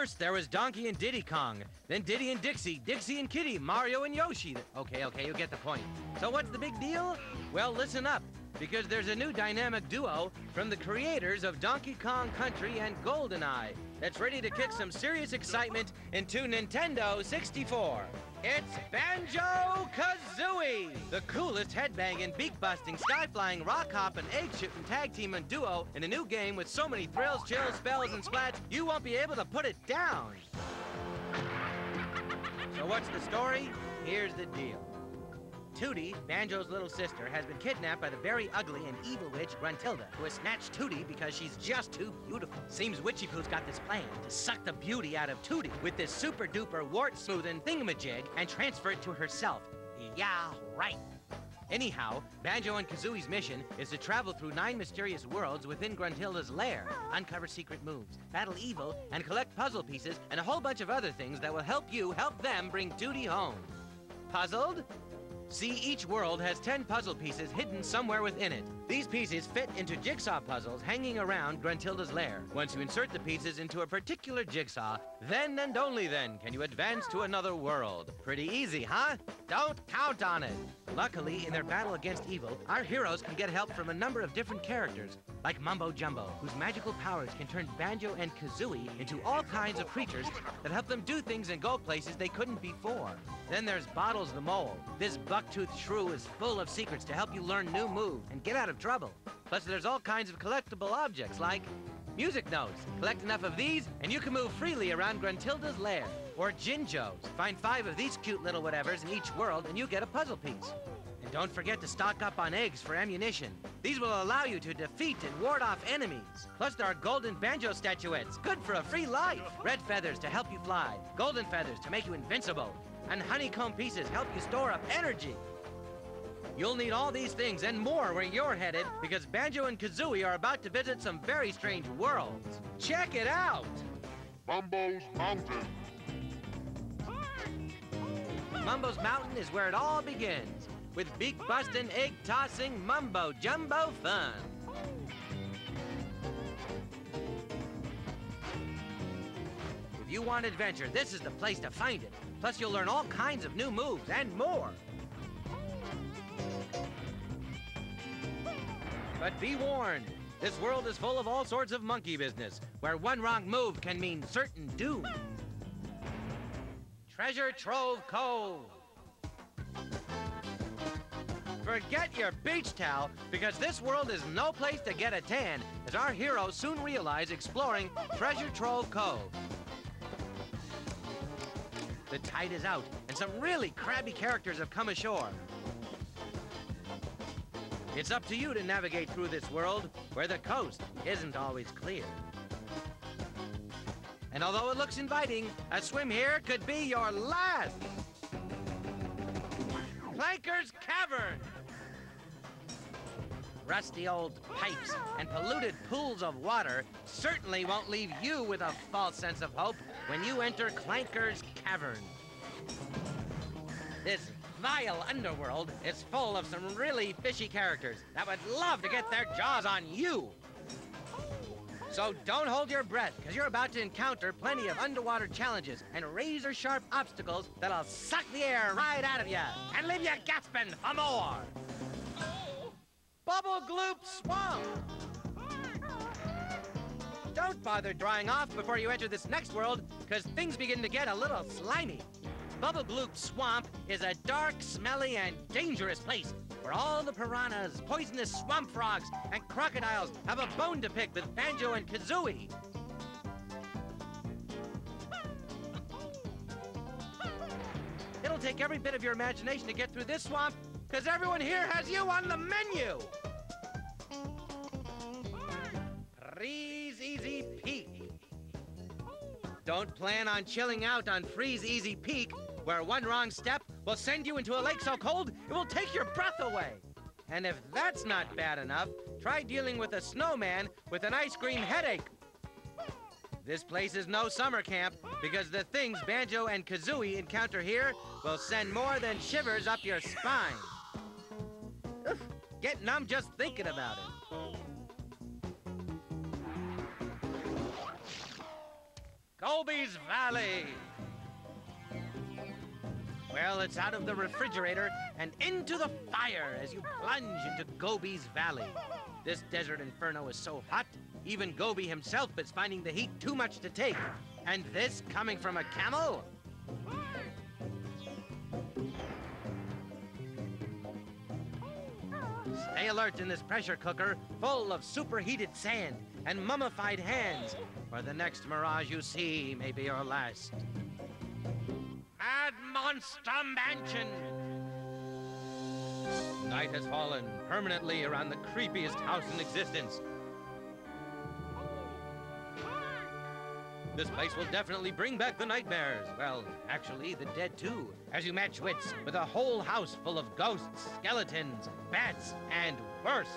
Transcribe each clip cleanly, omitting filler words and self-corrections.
First, there was Donkey and Diddy Kong. Then Diddy and Dixie, Dixie and Kitty, Mario and Yoshi. Okay, you get the point. So what's the big deal? Well, listen up, because there's a new dynamic duo from the creators of Donkey Kong Country and GoldenEye that's ready to kick some serious excitement into Nintendo 64. It's Banjo Kazooie, the coolest headbanging, beak-busting, sky-flying, rock-hopping, egg-shooting tag team and duo in a new game with so many thrills, chills, spells, and splats, you won't be able to put it down. So what's the story? Here's the deal. Tootie, Banjo's little sister, has been kidnapped by the very ugly and evil witch Gruntilda, who has snatched Tootie because she's just too beautiful. Seems Witchy Poo's got this plan to suck the beauty out of Tootie with this super-duper wart-smoothing thingamajig and transfer it to herself. Yeah, right. Anyhow, Banjo and Kazooie's mission is to travel through 9 mysterious worlds within Gruntilda's lair, uncover secret moves, battle evil, and collect puzzle pieces and a whole bunch of other things that will help you help them bring Tootie home. Puzzled? See, each world has 10 puzzle pieces hidden somewhere within it. These pieces fit into jigsaw puzzles hanging around Gruntilda's lair. Once you insert the pieces into a particular jigsaw, then and only then can you advance to another world. Pretty easy, huh? Don't count on it. Luckily, in their battle against evil, our heroes can get help from a number of different characters, like Mumbo Jumbo, whose magical powers can turn Banjo and Kazooie into all kinds of creatures that help them do things and go places they couldn't before. Then there's Bottles the Mole. This buck-toothed shrew is full of secrets to help you learn new moves and get out of trouble. Plus, there's all kinds of collectible objects like music notes. Collect enough of these, and you can move freely around Gruntilda's lair. Or Jinjos. Find 5 of these cute little whatevers in each world, and you get a puzzle piece. And don't forget to stock up on eggs for ammunition. These will allow you to defeat and ward off enemies. Plus, there are golden banjo statuettes, good for a free life. Red feathers to help you fly. Golden feathers to make you invincible. And honeycomb pieces help you store up energy. You'll need all these things and more where you're headed, because Banjo and Kazooie are about to visit some very strange worlds. Check it out! Mumbo's Mountain. Mumbo's Mountain is where it all begins, with beak-busting, egg-tossing, mumbo-jumbo fun. If you want adventure, this is the place to find it. Plus, you'll learn all kinds of new moves and more. But be warned, this world is full of all sorts of monkey business, where one wrong move can mean certain doom. Treasure Trove Cove. Forget your beach towel, because this world is no place to get a tan, as our heroes soon realize exploring Treasure Trove Cove. The tide is out, and some really crabby characters have come ashore. It's up to you to navigate through this world, where the coast isn't always clear. And although it looks inviting, a swim here could be your last. Clanker's Cavern. Rusty old pipes and polluted pools of water certainly won't leave you with a false sense of hope when you enter Clanker's Cavern. This vile underworld is full of some really fishy characters that would love to get their jaws on you. So don't hold your breath, because you're about to encounter plenty of underwater challenges and razor-sharp obstacles that'll suck the air right out of you and leave you gasping for more. Bubble Gloop Swamp. Don't bother drying off before you enter this next world, because things begin to get a little slimy. Bubble Gloop Swamp is a dark, smelly, and dangerous place where all the piranhas, poisonous swamp frogs, and crocodiles have a bone to pick with Banjo and Kazooie. It'll take every bit of your imagination to get through this swamp, because everyone here has you on the menu. Freeze Easy Peak. Don't plan on chilling out on Freeze Easy Peak, where one wrong step will send you into a lake so cold it will take your breath away. And if that's not bad enough, try dealing with a snowman with an ice cream headache. This place is no summer camp, because the things Banjo and Kazooie encounter here will send more than shivers up your spine. Oof, get numb just thinking about it. Gobi's Valley. Well, it's out of the refrigerator and into the fire as you plunge into Gobi's Valley. This desert inferno is so hot, even Gobi himself is finding the heat too much to take. And this coming from a camel? Stay alert in this pressure cooker full of superheated sand and mummified hands, or the next mirage you see may be your last. Mad Monster Mansion! Night has fallen permanently around the creepiest house in existence. This place will definitely bring back the nightmares. Well, actually, the dead too, as you match wits with a whole house full of ghosts, skeletons, bats, and worse.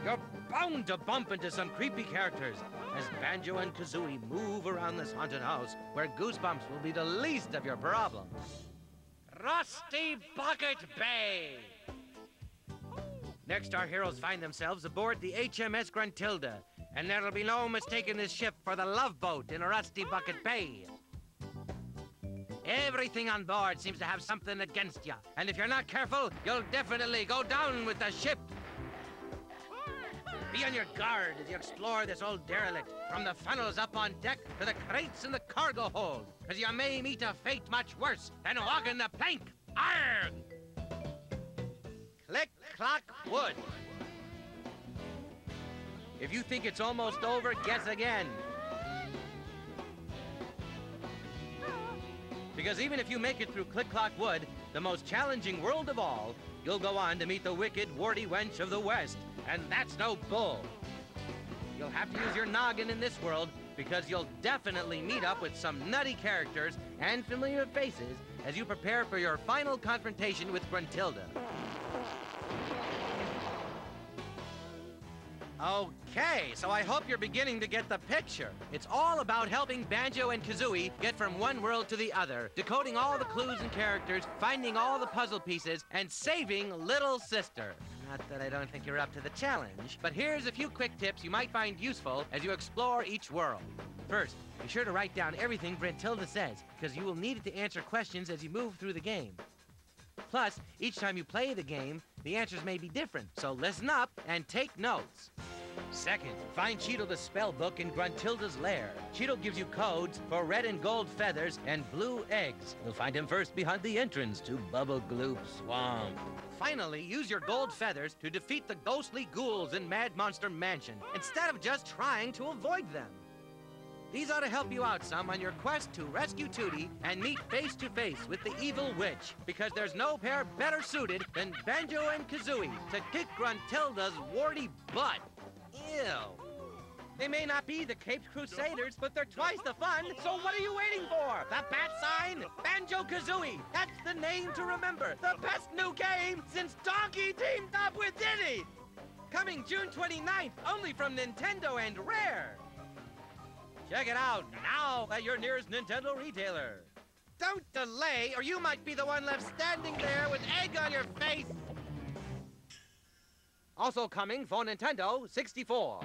You're bound to bump into some creepy characters as Banjo and Kazooie move around this haunted house where goosebumps will be the least of your problems. Rusty Bucket Bay! Next, our heroes find themselves aboard the HMS Gruntilda, and there'll be no mistaking this ship for the Love Boat in Rusty Bucket Bay. Everything on board seems to have something against you, and if you're not careful, you'll definitely go down with the ship. Be on your guard as you explore this old derelict, from the funnels up on deck to the crates in the cargo hold, because you may meet a fate much worse than walking the plank. Iron! Click, clock, wood. If you think it's almost over, guess again. Because even if you make it through Click Clock Wood, the most challenging world of all, you'll go on to meet the wicked, warty wench of the West, and that's no bull. You'll have to use your noggin in this world, because you'll definitely meet up with some nutty characters and familiar faces as you prepare for your final confrontation with Gruntilda. Okay, so I hope you're beginning to get the picture. It's all about helping Banjo and Kazooie get from one world to the other, decoding all the clues and characters, finding all the puzzle pieces, and saving Little Sister. Not that I don't think you're up to the challenge, but here's a few quick tips you might find useful as you explore each world. First, be sure to write down everything Gruntilda says, because you will need it to answer questions as you move through the game. Plus, each time you play the game, the answers may be different, so listen up and take notes. Second, find Cheetle the spell book in Gruntilda's lair. Cheetle gives you codes for red and gold feathers and blue eggs. You'll find him first behind the entrance to Bubble Gloop Swamp. Finally, use your gold feathers to defeat the ghostly ghouls in Mad Monster Mansion, instead of just trying to avoid them. These ought to help you out some on your quest to rescue Tootie and meet face-to-face with the evil witch, because there's no pair better suited than Banjo and Kazooie to kick Gruntilda's warty butt. Ew. They may not be the Caped Crusaders, but they're twice the fun, so what are you waiting for? The bat sign? Banjo Kazooie. That's the name to remember. The best new game since Donkey teamed up with Diddy. Coming June 29th, only from Nintendo and Rare. Check it out now at your nearest Nintendo retailer. Don't delay, or you might be the one left standing there with egg on your face. Also coming for Nintendo 64.